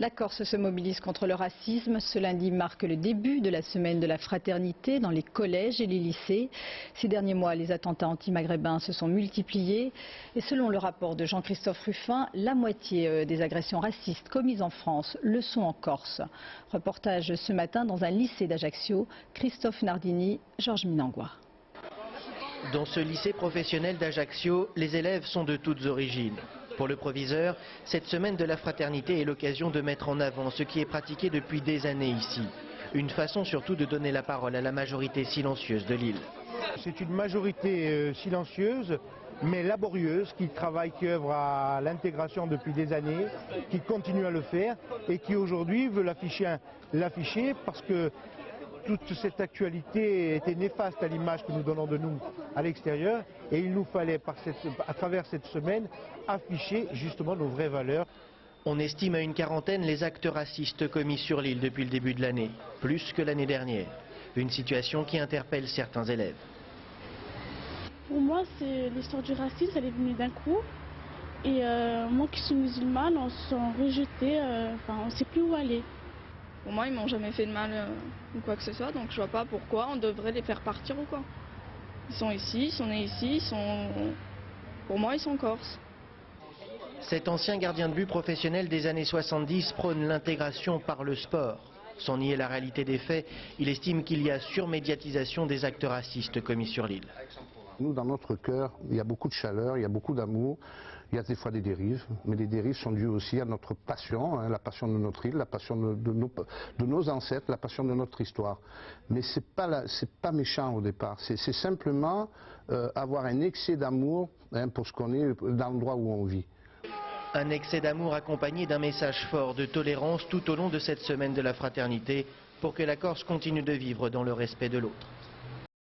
La Corse se mobilise contre le racisme. Ce lundi marque le début de la semaine de la fraternité dans les collèges et les lycées. Ces derniers mois, les attentats anti-maghrébins se sont multipliés. Et selon le rapport de Jean-Christophe Ruffin, la moitié des agressions racistes commises en France le sont en Corse. Reportage ce matin dans un lycée d'Ajaccio. Christophe Nardini, Georges Minangua. Dans ce lycée professionnel d'Ajaccio, les élèves sont de toutes origines. Pour le proviseur, cette semaine de la fraternité est l'occasion de mettre en avant ce qui est pratiqué depuis des années ici. Une façon surtout de donner la parole à la majorité silencieuse de l'île. C'est une majorité silencieuse, mais laborieuse, qui travaille, qui œuvre à l'intégration depuis des années, qui continue à le faire et qui aujourd'hui veut l'afficher parce que toute cette actualité était néfaste à l'image que nous donnons de nous à l'extérieur et il nous fallait, à travers cette semaine, afficher justement nos vraies valeurs. On estime à une quarantaine les actes racistes commis sur l'île depuis le début de l'année, plus que l'année dernière. Une situation qui interpelle certains élèves. Pour moi, c'est l'histoire du racisme, elle est venue d'un coup. Et moi qui suis musulmane, on se sent rejeté, on ne sait plus où aller. Pour moi, ils m'ont jamais fait de mal ou quoi que ce soit, donc je vois pas pourquoi on devrait les faire partir ou quoi. Ils sont ici, ils sont nés ici, pour moi, ils sont corses. Cet ancien gardien de but professionnel des années 70 prône l'intégration par le sport. Sans nier la réalité des faits, il estime qu'il y a surmédiatisation des actes racistes commis sur l'île. Nous, dans notre cœur, il y a beaucoup de chaleur, il y a beaucoup d'amour, il y a des fois des dérives, mais les dérives sont dues aussi à notre passion, la passion de notre île, la passion de nos ancêtres, la passion de notre histoire. Mais c'est pas méchant au départ, c'est simplement avoir un excès d'amour pour ce qu'on est dans l'endroit où on vit. Un excès d'amour accompagné d'un message fort de tolérance tout au long de cette semaine de la fraternité pour que la Corse continue de vivre dans le respect de l'autre.